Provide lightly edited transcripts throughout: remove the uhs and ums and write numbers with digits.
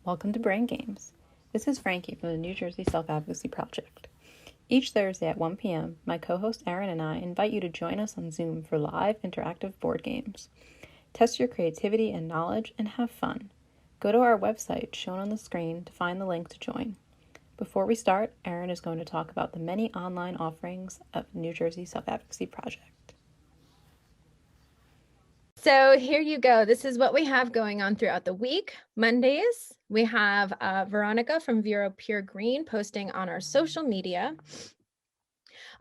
Welcome to Brain Games. This is Frankie from the New Jersey Self-Advocacy Project. Each Thursday at 1 p.m., my co-host Erin and I invite you to join us on Zoom for live interactive board games. Test your creativity and knowledge and have fun. Go to our website shown on the screen to find the link to join. Before we start, Erin is going to talk about the many online offerings of New Jersey Self-Advocacy Project. So here you go. This is what we have going on throughout the week. Mondays, we have Veronica from Vero Pure Green posting on our social media.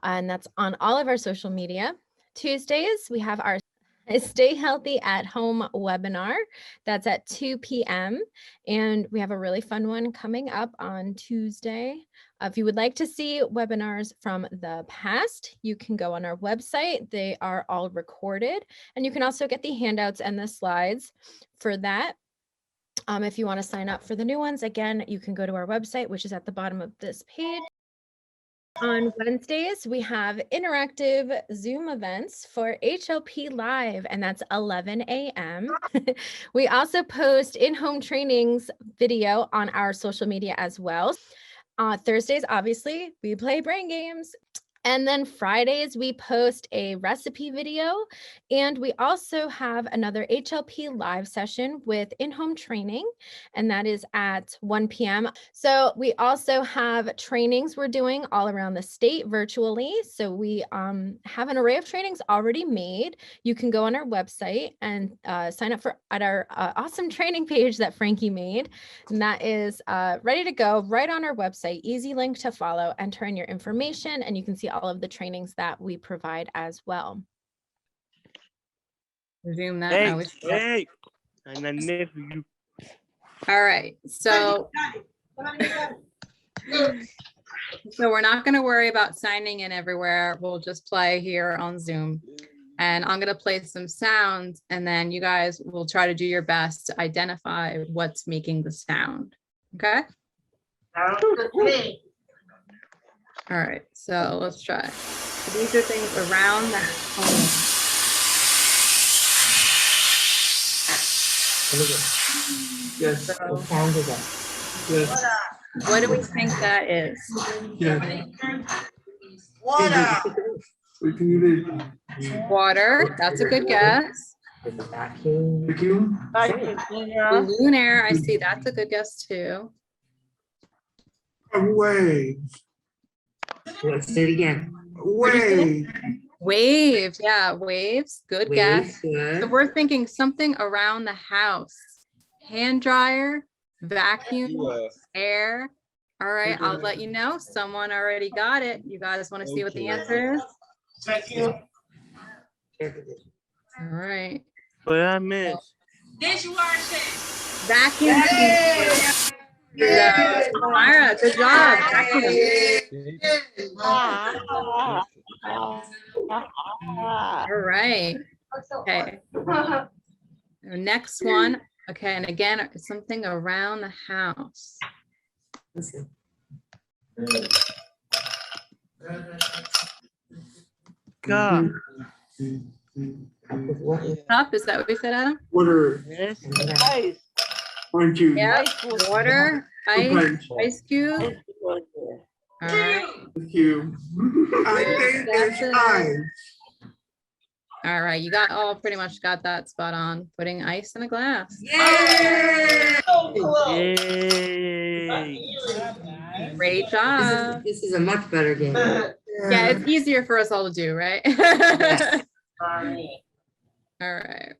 And that's on all of our social media. Tuesdays, we have our Stay Healthy at Home webinar. That's at 2 p.m. And we have a really fun one coming up on Tuesday. If you would like to see webinars from the past, you can go on our website. They are all recorded. And you can also get the handouts and the slides for that. If you want to sign up for the new ones, again, you can go to our website, which is at the bottom of this page. On Wednesdays, we have interactive Zoom events for HLP Live, and that's 11 a.m. We also post in-home trainings video on our social media as well. Thursdays, obviously, we play brain games. And then Fridays, we post a recipe video, and we also have another HLP live session with in-home training, and that is at 1 p.m. So we also have trainings we're doing all around the state virtually. So we have an array of trainings already made. You can go on our website and sign up at our awesome training page that Frankie made, and that is ready to go right on our website. Easy link to follow. Enter in your information, and you can see all of the trainings that we provide as well. Resume that. Hey, and I miss you. All right, so we're not going to worry about signing in everywhere. We'll just play here on Zoom, and I'm going to play some sounds, and then you guys will try to do your best to identify what's making the sound. Okay. All right, so let's try. So these are things around the home. Yes. So, Yes. what do we think that is? Yes. Water. That's a good guess. Vacuum. Balloon air. I see. That's a good guess too. Wave. Let's say it again. Wave. Waves. Yeah, waves. Good guess. Good. So we're thinking something around the house. Hand dryer, vacuum, air. All right, I'll let you know. Someone already got it. You guys want to see what the answer is? All right. What I miss? Vacuum. Myra, good job. All right. Okay. The next one. Okay, and again, something around the house. God. Cup, is that what we said, Adam? Water. Yes. Orange juice. Yeah. Water, ice cube. All right. Vacuum. I think it's ice. All right, you got all pretty much got that spot on. Putting ice in a glass. Yay. Great job. This is a much better game. Yeah, it's easier for us all to do, right? Yes. All right.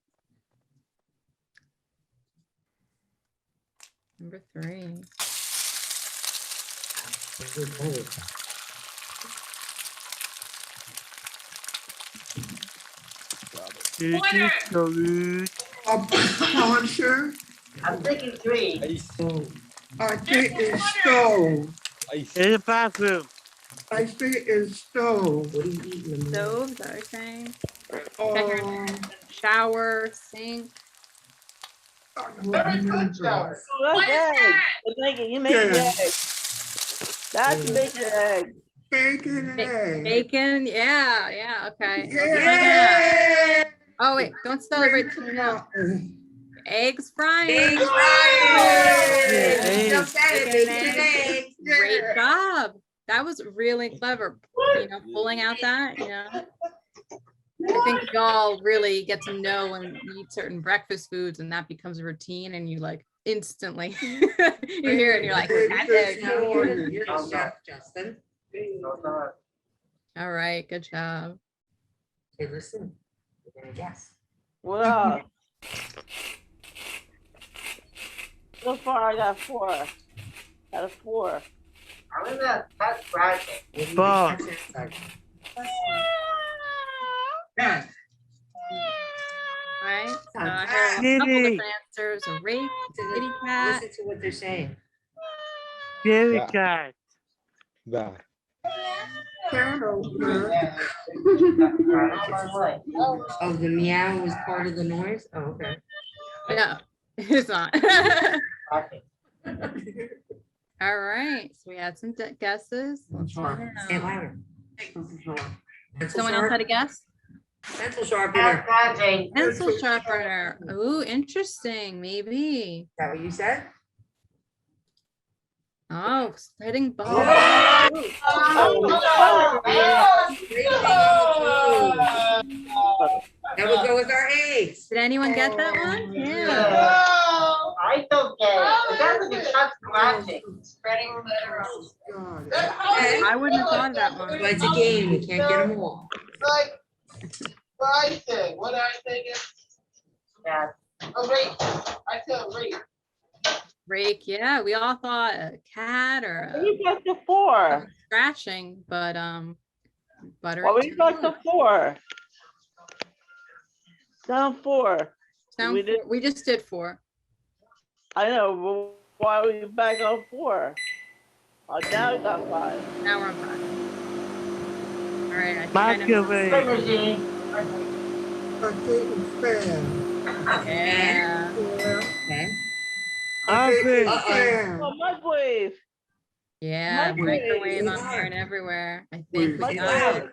Number 3. Water. A puncher. I'm thinking 3. I think it's stove. In the bathroom. I think it's stove. What are you eating? Stove, is that what you're saying? Shower, sink. That's egg. You make egg. That's bacon egg. Bacon and egg. Bacon, yeah, okay. Yeah. Oh wait, don't celebrate too much. Eggs frying. Eggs frying. Ariel said it, Chicken bacon and and eggs. Great job. That was really clever, pulling out that, I think y'all really get to know when you eat certain breakfast foods and that becomes a routine and you like instantly, you hear it and you're like, that's it. You're the chef, Justin. All right, good job. Okay, listen. You're gonna guess. What up? So far, I got 4. Out of 4. I'm in the pet project. Ball. Yeah. All right, so I heard a couple Kitty. different answers, a rake, kitty cat. Listen to what they're saying. Kitty cat. Да. Oh, the meow was part of the noise? Oh, okay. No, it's not. All right, so we had some guesses. Let's find Say it out. louder. Someone else had a guess? Pencil sharpener. Is Pencil sharpener. Ooh, interesting, maybe. that what you said? Oh, spreading balls. That would go with our eggs. Did anyone get that one? Yeah. I don't get it. That's the shot magic. Spreading I wouldn't have thought of that one. But it's a game. You can't get them all. Like, what I think, what I think is, Yeah. a rake. I feel rake. Rake, yeah, we all thought a cat or You got the 4. scratching, but butter. What we got the 4? Down 4. we did- We just did 4. I know, but why are we back on 4? Oh, now we got 5. Now we're on 5. All right, I think I know. Microwave. Yeah. Okay. Oven. Oh, microwave. Yeah, Microwave. microwave on here and everywhere. I think we got it.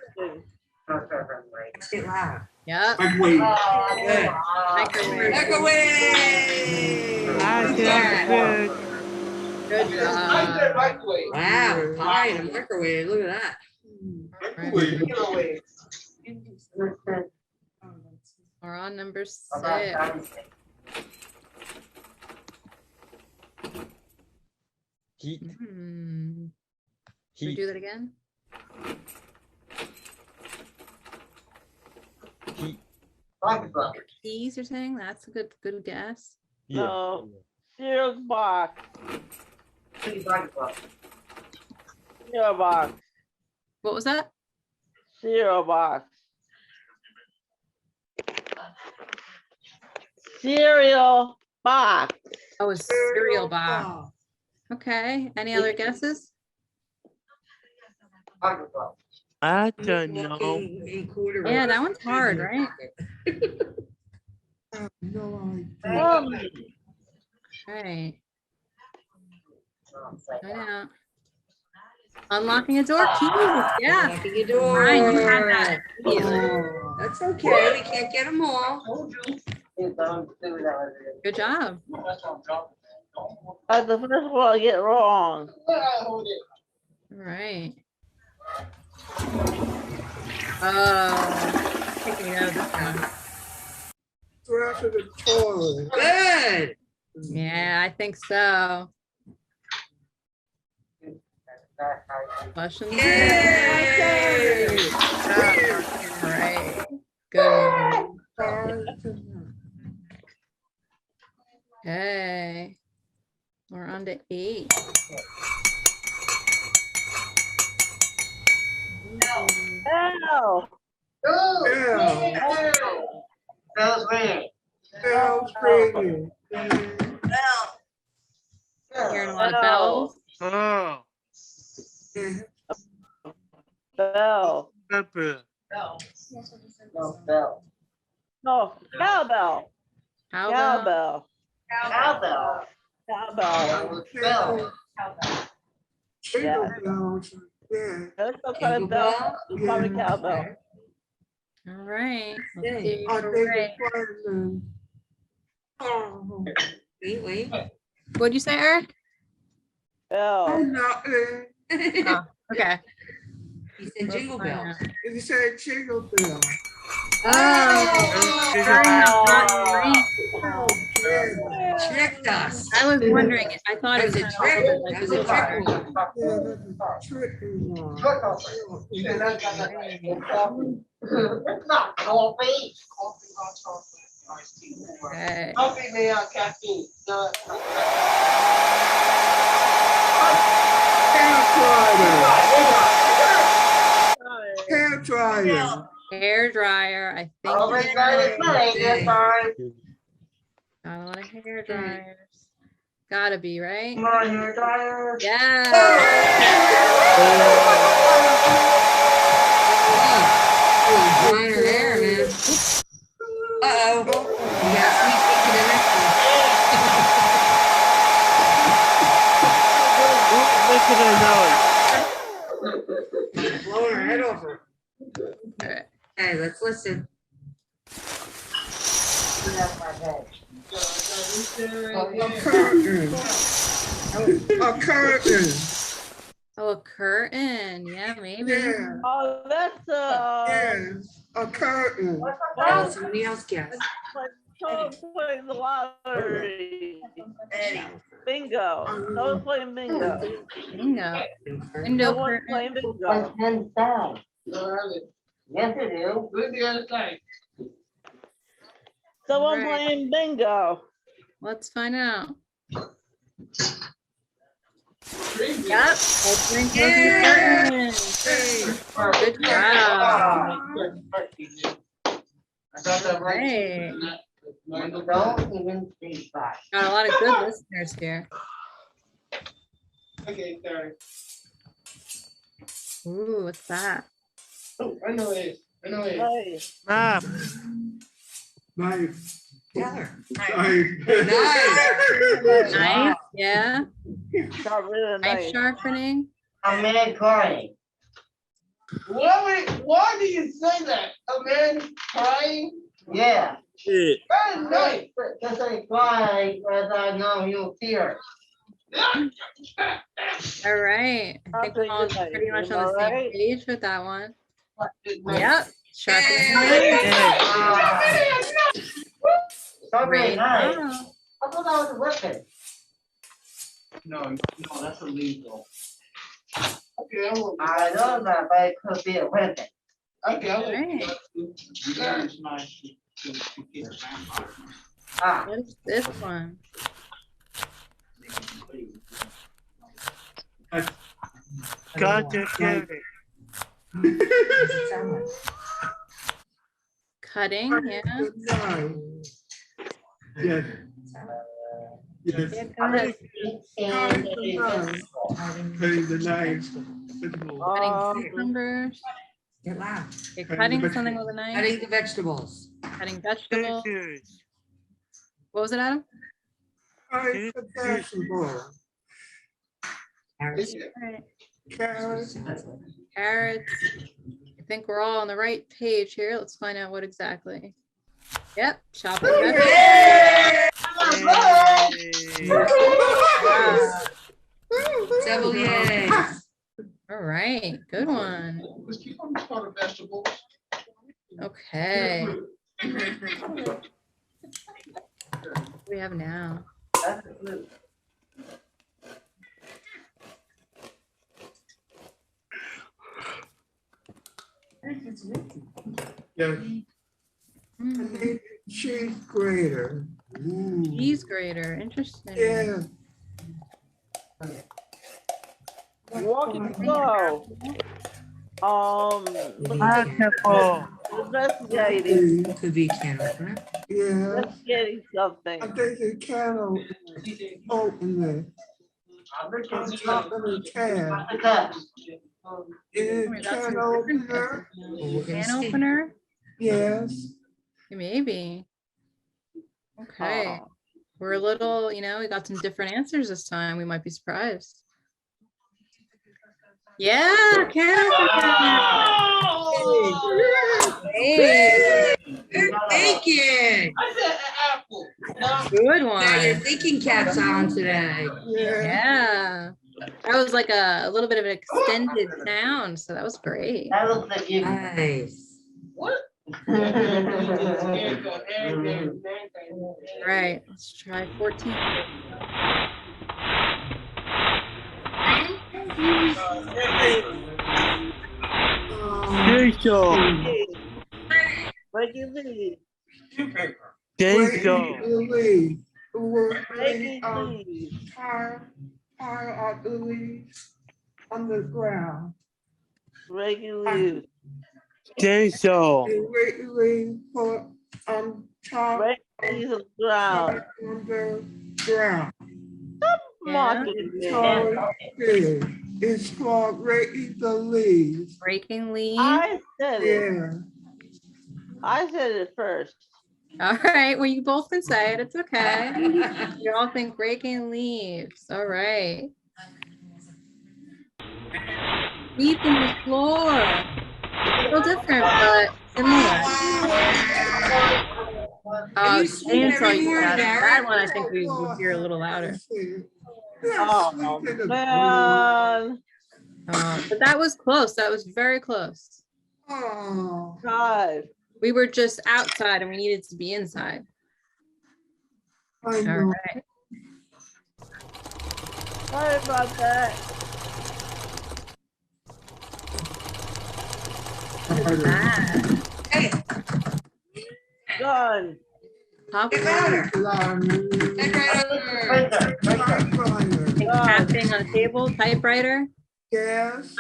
Microwave. Let's get loud. Yep. Microwave. Microwave. Microwave. I said good. Good I job. said microwave. Wow, pie in a microwave. Look at that. Microwave. We're on number 6. Heat. Should we Heat. do that again? Heat. Keys, you're saying? That's a good guess. Yeah. No. Cereal box. Cereal box. What was that? Cereal box. Cereal box. Oh, a cereal box. Okay. Any other guesses? I don't know. Yeah, that one's hard, right? Right. I know. Unlocking a door. Keys. Yeah. Unlocking your door. Ryan, you had that. Oh, that's okay. We can't get them all. Good job. That's the first one I get wrong. All right. Oh, taking me out of this one. Good. Yeah, I think so. Flushing. Yay. All right. Good. Okay. We're on to 8. Hell. Bell's ringing. Hearing a lot of bells. Oh. Bell. Pepper. Bell. No, cowbell. How about Cowbell. Cowbell. Cowbell. Bell. Yeah. That's some kind of bell. It's probably cowbell. all right? Let's Yay. see for Ray. Wait. What'd you say, Eric? L. Nothing. Oh, okay. He said jingle Find bells. out. You said jingle bell. Oh, Tricked us. I was wondering, I thought it was That's a kind trick. of like That a was a trick one. Yeah, that's a tricky one. It's not coffee. Okay. Coffee may have caffeine. Hair dryer. Hair dryer. I think Always it's got it right. playing this time. Got a lot of hair dryers. Gotta be right. Come on, hair dryer. Yeah. Oh, drying her hair, man. Uh-oh. You got sneak peek to the next one. Look at Blowing her head over. All right. Hey, let's listen. A curtain. A curtain. Oh, a curtain. Yeah, maybe. Yeah. Oh, that's Yes. A curtain. Oh, somebody else guess. someone playing the lottery. Bingo. Someone's playing bingo. Bingo. Window Someone's curtain. playing bingo. Hands down. Yes, it is. Good the other side. Someone Right. playing bingo. Let's find out. Yep. Opening closing curtain. Good job. I got that Right. Don't even think back. Got a lot of good listeners here. Okay, sorry. Ooh, what's that? Oh, I know it. I know it. Hey, Map. Knife. Tell her. Knife. Knife. Yeah. not really Knife nice. sharpening. A man crying. Why do you say that? A man crying? Yeah. Shit. That is nice. Because I cry, because I know you fear. All right. I think we're all pretty much on the same page with that one. Yep. Sharpening. So Right. very nice. Wow. I thought that was a weapon. No, that's illegal. Okay, I know that, but it could be a weapon. Okay, Right. Ah, What is this one? Gotcha, Kevin. Cutting. Yeah. Knife. Yes. Yes. Yeah, I'm good. gonna Cutting the knife. Cutting cucumbers. Get loud. You're cutting something with a knife. Cutting the vegetables. Cutting vegetables. Scissors. What was it, Adam? Knife the vegetable. Carrots. All right. Carrots. Carrots. I think we're all on the right page here. Let's find out what exactly. Yep. Chopping vegetables. Wow. Several yays. All right. Good one. Let's keep on talking vegetables. Okay. What do we have now? Yes. Hmm. Cheese grater. Ooh. Cheese grater. Interesting. Yeah. Walking slow. Basketball. Investigating. Could be a can opener. Yeah. Investigating something. I think the can opener. On top of the can. Is We it got can some different opener? Well, we're gonna Can see. opener? Yes. Maybe. Okay. We're a little, we got some different answers this time. We might be surprised. Yeah, can opener. Hey, Thinking. I said an apple. good Got your one. thinking caps on today. Yeah. Yeah. That was like a little bit of an extended sound, so that was great. That looks like you. Nice. What? All right, let's try 14. Jason. Breaking news. Jason. Leaves. The word Breaking leaves. news. Pile of the leaves on the ground. Breaking news. Jason. And waiting for on top Breaking news on the ground. on the ground. Marking me. Tall tree. It's called breaking the leaves. Breaking leaves. I said it. Yeah. I said it first. All right, well, you both can say it. It's okay. You all think breaking leaves. All right. Sweeping the floor. A little different, but similar. You sweep James, every you morning, got it. Eric? That one I think we would hear a little louder. Oh, man. But that was close. That was very close. Oh. God. We were just outside and we needed to be inside. I All know. right. Sorry about that. Hey, Done. get louder. Get right over. Tapping on a table, typewriter. Yes.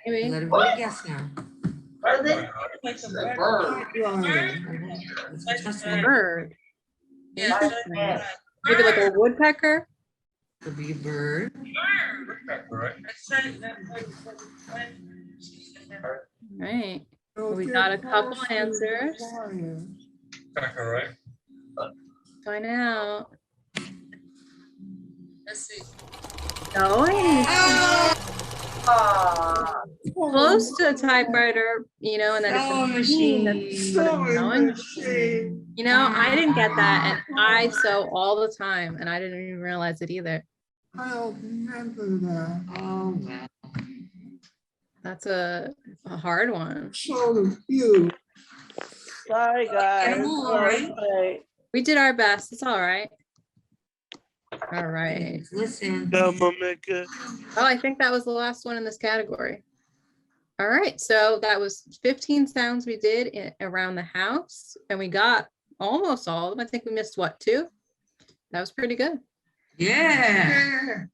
Maybe. Let everybody guess now. What is it? It's just one. Bird. Yeah. Interesting. Maybe like a woodpecker. Could be a bird. Right. Well, we got a couple answers. Find out. Let's see. Noise. Ah. Close to a typewriter, you know, and then it's a Sewing machine. machine. Sewing machine. You know, I didn't get that, and I sew all the time, and I didn't even realize it either. I don't remember that. Oh, well. That's a hard one. So few. Sorry, guys. Get 'em all, right? Okay. We did our best. It's all right. All right. Listen. Maker. Oh, I think that was the last one in this category. All right, so that was 15 sounds we did around the house, and we got almost all of them. I think we missed what, 2? That was pretty good. Yeah.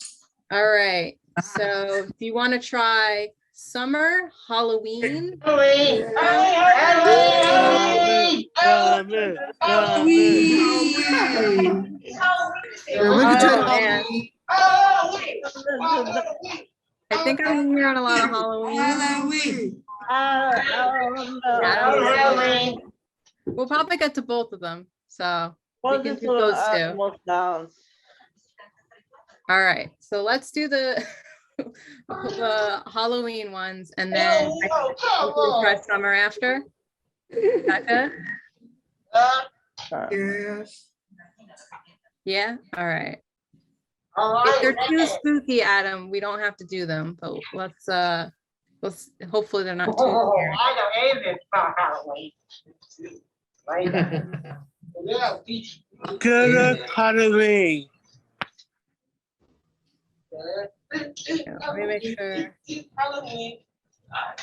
All right, so do you want to try summer, Halloween? Halloween. Halloween. Yeah, we can Oh, take man. I think I'm hearing a lot of Halloween. Halloween. Halloween. We'll probably get to both of them, so we What's can this do little those 2. animal sounds? All right, so let's do the the Halloween ones, and then we'll try summer after. Is that good? Yes. Yeah. All right. All If they're right. too spooky, Adam, we don't have to do them. But let's hopefully they're not too Oh, scary. I know anything about Halloween. Right. Yeah, beach. Good Halloween. Let me make sure. Halloween.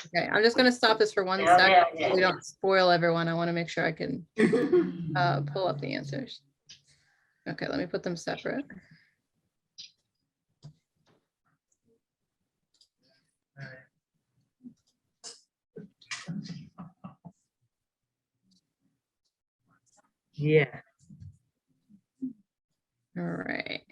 Okay, I'm just gonna stop this for 1 second so we don't spoil everyone. I want to make sure I can pull up the answers. Okay, let me put them separate. Yeah. All right.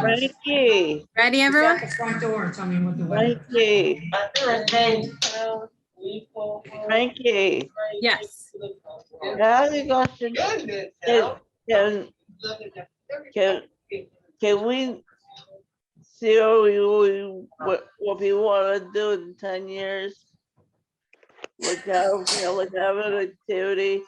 Frankie. Ready, everyone? At the front door and tell me what the weather. Frankie. Yes. Now we go to can we see what what people want to do in 10 years. Look have an activity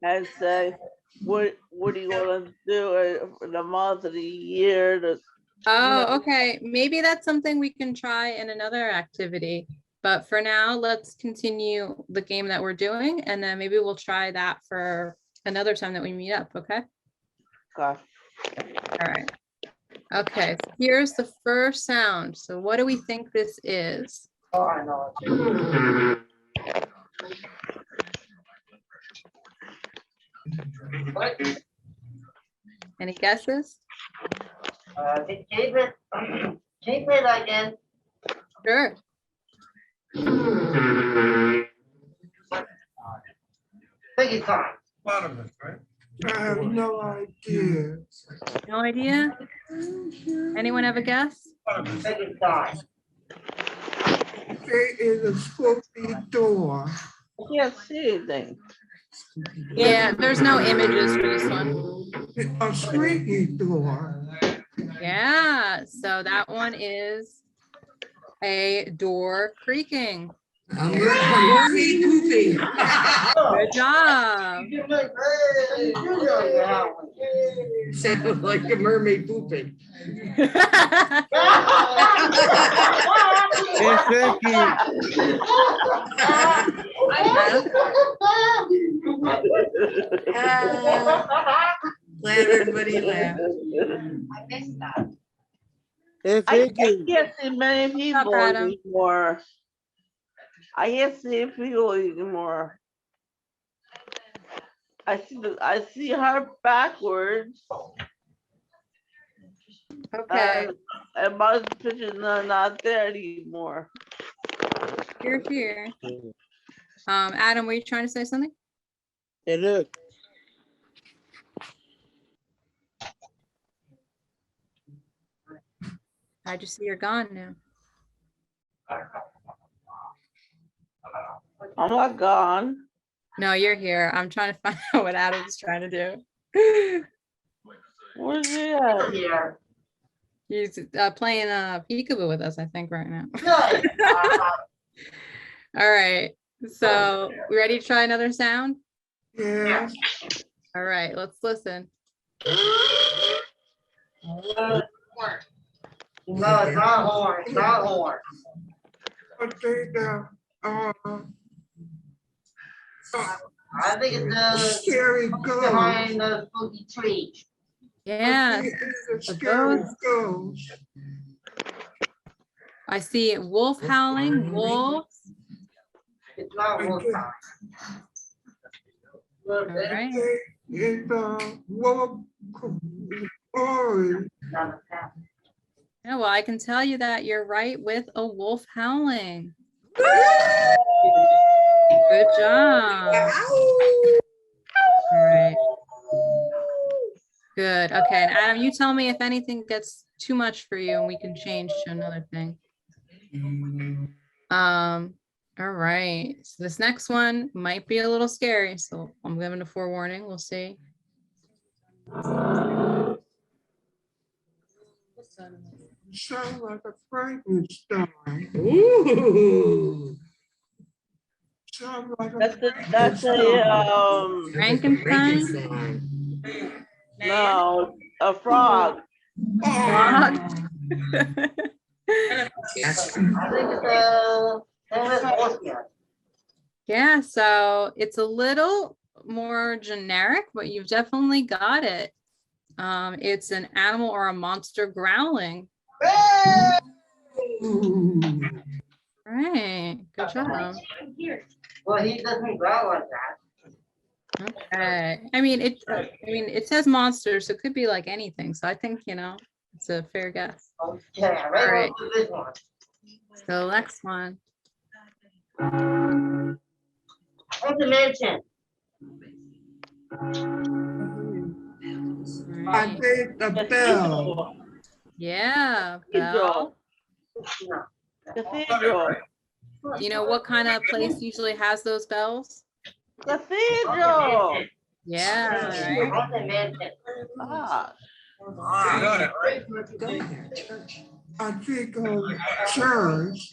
and say, what do you want to do in a month, in a year? Oh, okay. Maybe that's something we can try in another activity. But for now, let's continue the game that we're doing, and then maybe we'll try that for another time that we meet up, okay? Gosh. All right. Okay, so here's the first sound. So what do we think this is? Oh, I know. What? Any guesses? Keep it again. Sure. Take your time. I have no idea. No idea? Anyone have a guess? Take your time. There is a spooky door. I can't see anything. Yeah, there's no images for this one. A squeaky door. Yeah, so that one is a door creaking. A mermaid pooping. Good job. You know you're Halloween. Sounds like a mermaid pooping. Hey, Frankie. Glad everybody laughed. I missed that. Hey, I Frankie. can't see many people Adam? anymore. I can't see people anymore. I see her backwards. Okay, And my pictures are not there anymore. here. Adam, were you trying to say something? Hey, look. I just see you're gone now. I'm not gone. No, you're here. I'm trying to find out what Adam's trying to do. Where's he at? Here. He's playing peekaboo with us, I think, right now. Good. All right. So we ready to try another sound? Yeah. All right, let's listen. No, it's not horn. It's not horn. I think I think it's the scary ghost. behind the spooky tree. Yeah, It's a scary ghost. I see wolf howling, wolf. It's not wolf time. All right. It's a wolf story. Not a cat. Yeah, well, I can tell you that you're right with a wolf howling. Good job. All right. Good. Okay. And Adam, you tell me if anything gets too much for you and we can change to another thing. All right. So this next one might be a little scary. So I'm giving a forewarning. We'll see. Sounds like a Frankenstein. Ooh. Sounds like a That's a Frankenstein? no, a frog. Frog? Yes. I think it's a famous horse here. Yeah, so it's a little more generic, but you've definitely got it. It's an animal or a monster growling. Ooh. Right, good job. Well, he doesn't growl like that. Okay, I mean it says monster, so it could be like anything. So I think it's a fair guess. Okay, I read Alright. this one. So next one. What's the mention? I think the bell. Yeah, bell. Cathedral. No. Cathedral. Do you know what kind of place usually has those bells? Cathedral. Yeah, right. What's the mention? Ah, I think church.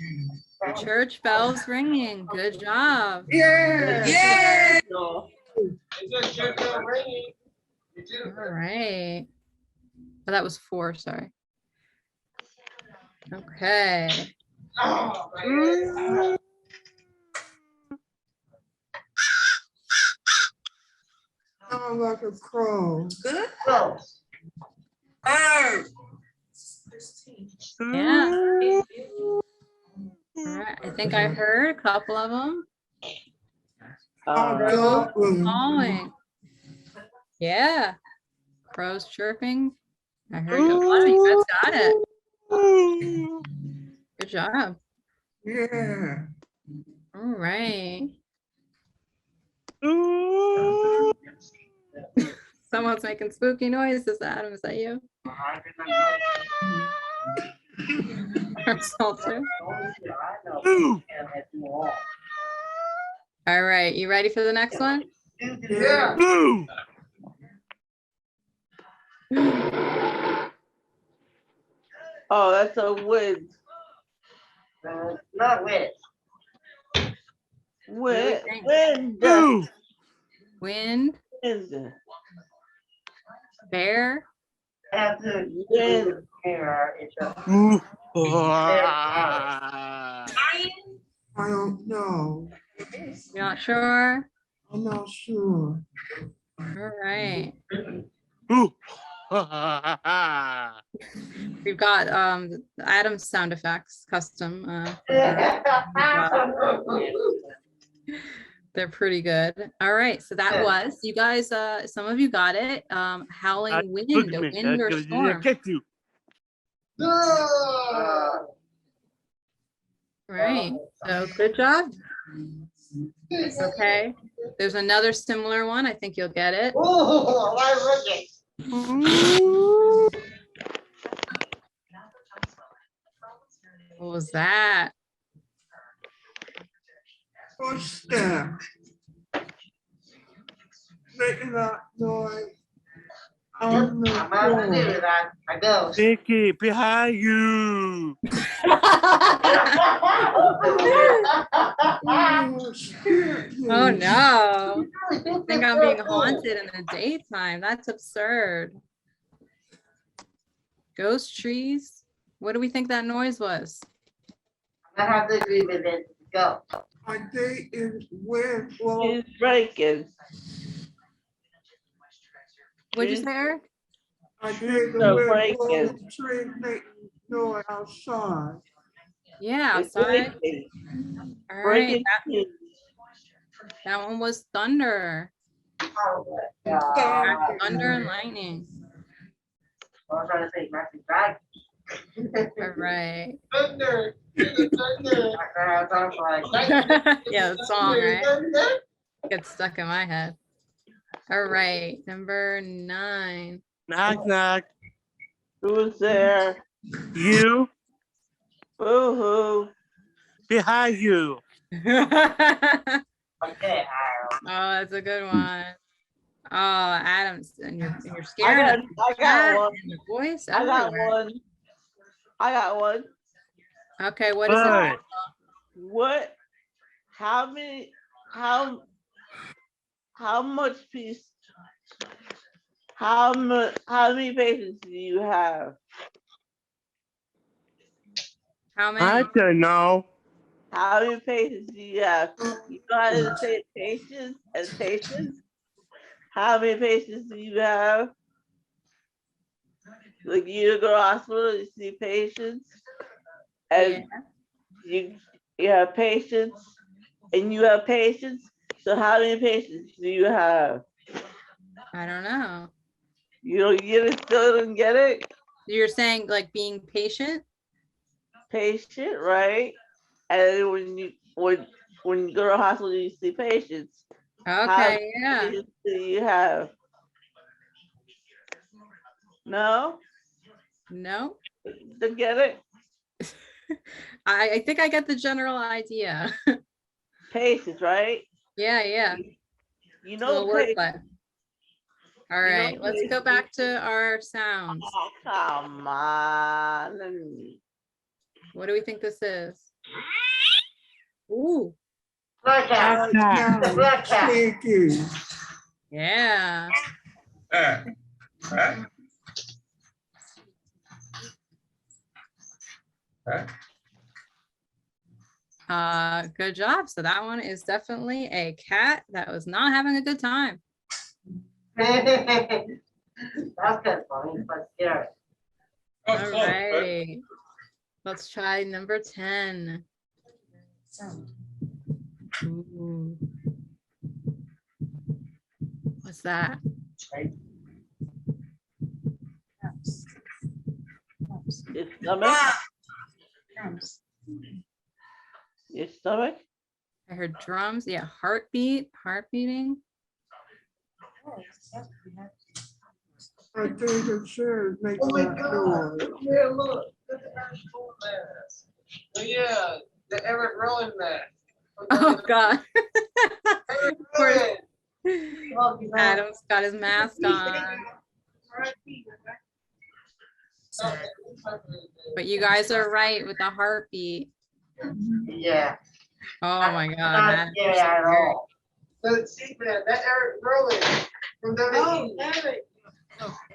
Church bells ringing. Good job. Yeah. Yay! All right. Oh, that was 4, sorry. Okay. Sound like a crow. Good. Bird. Yeah. All right. I think I heard a couple of them. Calling. Yeah. Crows chirping. I heard a lot of you guys got it. Good job. Yeah. All right. Someone's making spooky noises. Adam, is that you? Or Salter? All right. You ready for the next one? Yeah. Oh, that's a wind. Not with. Wind. Wind, Wind. bear, After Wind. here, it's a. I don't know. you're not sure? I'm not sure. All right. We've got Adam's sound effects custom. They're pretty good. All right, so that was, you guys, some of you got it. Howling wind, a wind or storm. Right, so good job. Okay, there's another similar one. I think you'll get it. Oh, why look it? What was that? Footstep. Making that noise. On the I'm out to do floor. that. I go. Vicky, behind you. Oh no, I think I'm being haunted in the daytime. That's absurd. Ghost trees. What do we think that noise was? I have to agree with it. Go. I think it's wind blowing. She's breaking. What'd you say, Eric? I think the So wind breaking. blowing the tree making noise outside. Yeah, It's outside. breaking. All right, Breaking. that one was thunder. Oh, Thunder and lightning. I was trying to say Matthew Drag. All right. Thunder. Thunder. That sounds like. Yeah, the song, right? Gets stuck in my head. All right, number 9. Knock, knock. Who's there? You, Boo-hoo. behind you. Okay, Oh, that's a good one. Oh, Adam's, and you're I scaring got, I got one. the voice I got everywhere. one. I got one. Okay, what is Bird. it? What? How many? How much piece? How many patients do you have? How many? I don't know. How many patients do you have? You know how to say patients and patients? How many patients do you have? Like you go to the hospital, you see patients, and you have patients, and you have patients. So how many patients do you have? I don't know. You don't get it, still don't get it? You're saying like being patient? Patient, right? And when you go to the hospital, you see patients. How Okay, many yeah. patients do you have? No? No, Don't get it? I think I get the general idea. Patients, right? Yeah. You A little know patients. wordplay. All right, let's go back to our sounds. Oh, come on. What do we think this is? Ooh, Black cat. Cow, Black cat. chicken. yeah. Good job. So that one is definitely a cat that was not having a good time. That's kind of funny, but scary. All right. Let's try number 10. Ooh. What's that? Your stomach? Your stomach? I heard drums. Yeah, heartbeat, heart beating. I think it should make Oh my that God. noise. Yeah, look. Look at Eric's full mask. Oh, yeah, the Eric Rowan mask. Oh God. Eric Of course, Rowan. Adam's got his mask on. But you guys are right with the heartbeat. Yeah. Oh my God. Not Adam. scary at all. But see, man, that Eric Rowan from WWE. Eric.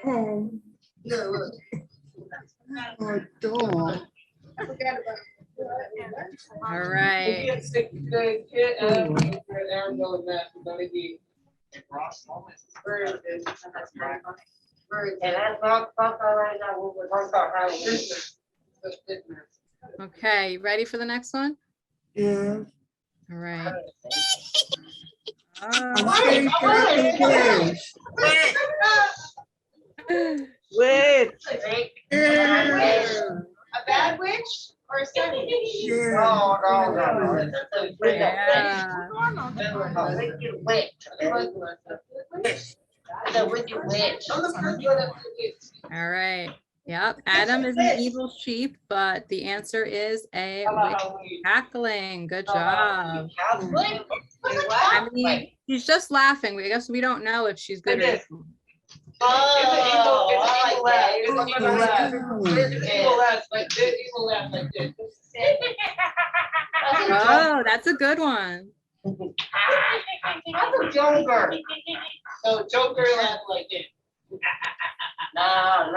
Oh, Yeah, look. my dog. All right. And that's not right now. We're talking about how we Okay, you ready for the next one? Yeah. All right. I think that's the Wait. Yeah. A bad witch or a sunny witch? Yeah. No, no, no. It's a Yeah. wicked witch. It's a wicked witch. All right. Yep. Adam is an evil sheep, but the answer is a witch cackling. Good job. I mean, she's just laughing. I guess we don't know if she's good or not. Oh, that's a good one. That's a Joker. So Joker laughed like it. No.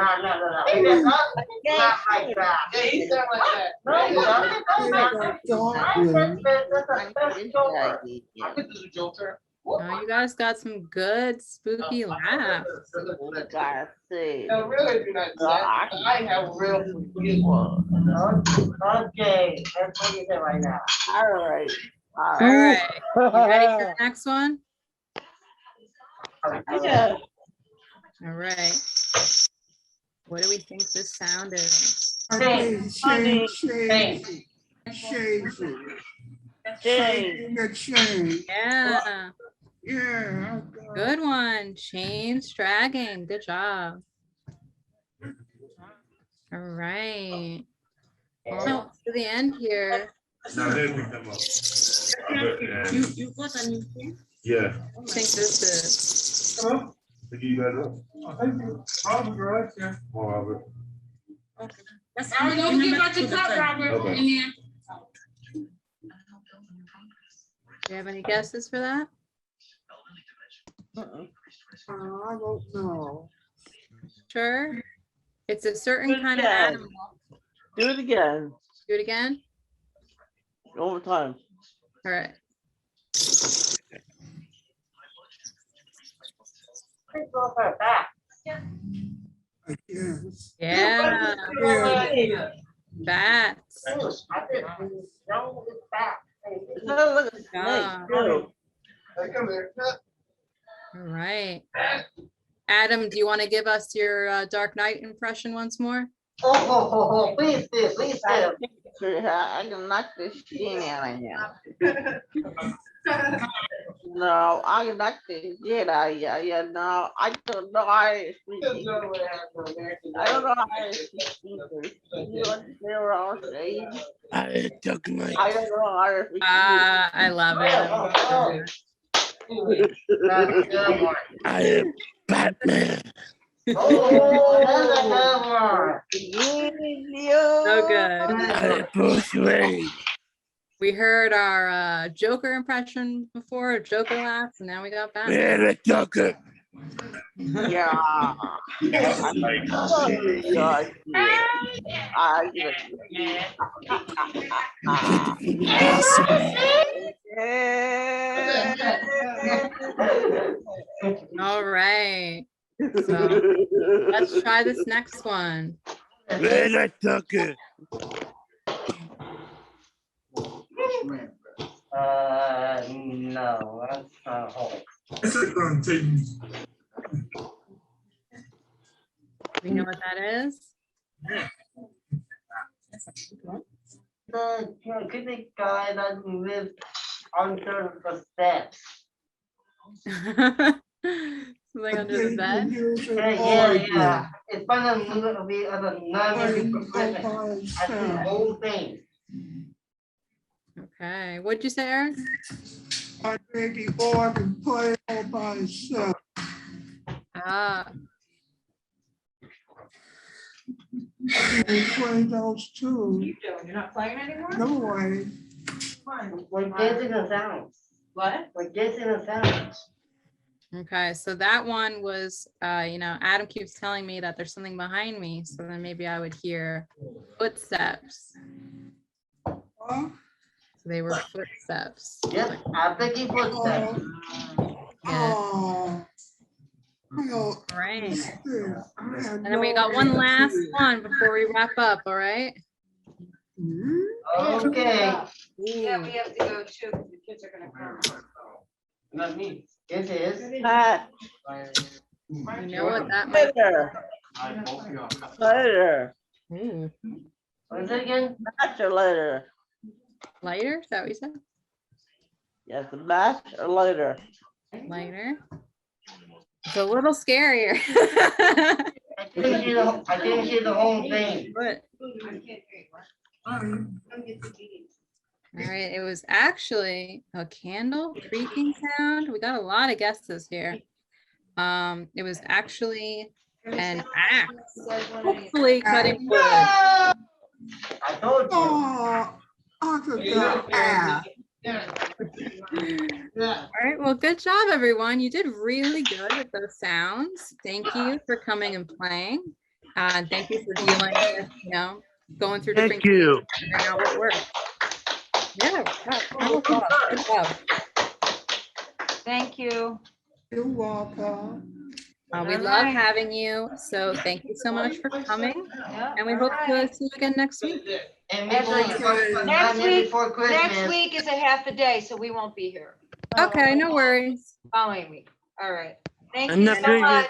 He does not laugh like that. Yeah, he sounded like that. No, he doesn't. I think this is a Joker. Oh, you guys got some good spooky laughs. Gotta see. No, really do not do that. I have real good one. Okay, that's what you said right now. All right. All right. You ready for the next one? Yeah. All right. What do we think this sound is? I think Honey. shaking the chain. Yeah. Yeah. Good one. Chains dragging. Good job. All right. Almost to the end here. Now they pick them up. You got a new pen? Yeah. I think this is. Pick you guys up. Thank you. Robert, yeah. Oh, Robert. That's how you give out your cup, Robert. Okay. In there. Do you have any guesses for that? I don't know. Sure. It's a certain Good kind of guess. animal. Do it again. Do it again. One more time. All right. Let's go for that. I guess. Yeah. Yeah. Bats. I think no, it's back. Look at the Yeah. snake, too. Hey, come here. All right. Adam, do you want to give us your Dark Knight impression once more? Oh, please do, please do. I can knock this shit out of you. No, I can knock this shit out of you. Yeah, no, I don't know how to speak English. I don't know how to speak English. You understand what I'm saying? I don't know how to speak English. I love it. That's a good one. Batman. Oh, So good. I'm Bruce Wayne. We heard our Joker impression before, Joker laughs, and now we got Batman. Man, the Joker. Yeah. All right. So let's try this next one. Man, the Joker. no, that's not whole. We know what that is? The creepy guy that lives under the steps. Something under the bed? Yeah. It's fun to be other non-living I do the whole thing. Okay. What'd you say, Eric? I think he or can play all by himself. Ah, I can play those too. You doing? You're not playing anymore? No way. Like guessing the sounds. What? Like guessing the sounds. okay. So that one was, Adam keeps telling me that there's something behind me. So then maybe I would hear footsteps. Huh? So they were footsteps. Yes, I'm thinking footsteps. Yeah. Oh. All right. And And then we got one last one before we wrap up. All right. Okay. Yeah, we have to go too, 'cause the kids are gonna come. Not me. It is. Pat, You know what that might later. Later. be? What is it again? Match or later. Lighter? Is that what you said? Yes, the match or later. Lighter. It's a little scarier. I didn't hear the whole thing. But all right, it was actually a candle creaking sound. We got a lot of guesses here. It was actually an axe, hopefully cutting wood. I told you. Oh, I forgot. All right, well, good job, everyone. You did really good with those sounds. Thank you for coming and playing. Thank you for dealing with, going through different Thank you. games, figuring out what works. Yeah, wow, good job. Thank you. You're welcome. We love having you. So thank you so much for coming. And we hope to see you again next week. And make sure you come Next in week, before Christmas. next week is a half a day, so we won't be here. Okay, no worries. Following week. All right. Thank I'm you not so doing much.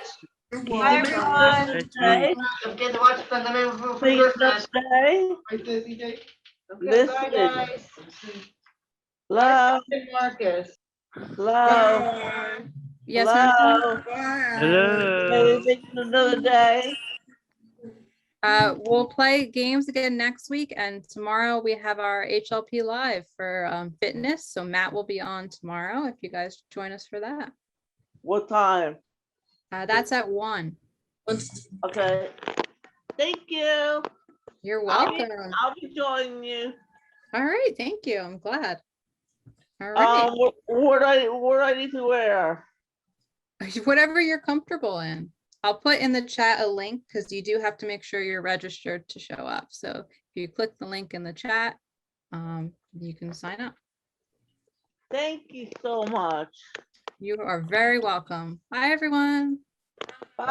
You're Bye, welcome. everyone. Day. Don't forget to watch the movie for Please Christmas. day. Okay, bye, Listen. guys. Love, Marcus. love, Yes, ma'am. love. Hello. Maybe another day. We'll play games again next week, and tomorrow we have our HLP live for fitness. So Matt will be on tomorrow if you guys join us for that. What time? That's at 1. Okay. Thank you. You're I'll be- welcome. I'll be joining you. All right, thank you. I'm glad. All right, What I need to wear? whatever you're comfortable in. I'll put in the chat a link because you do have to make sure you're registered to show up. So if you click the link in the chat, you can sign up. Thank you so much. You are very welcome. Bye, everyone. Bye.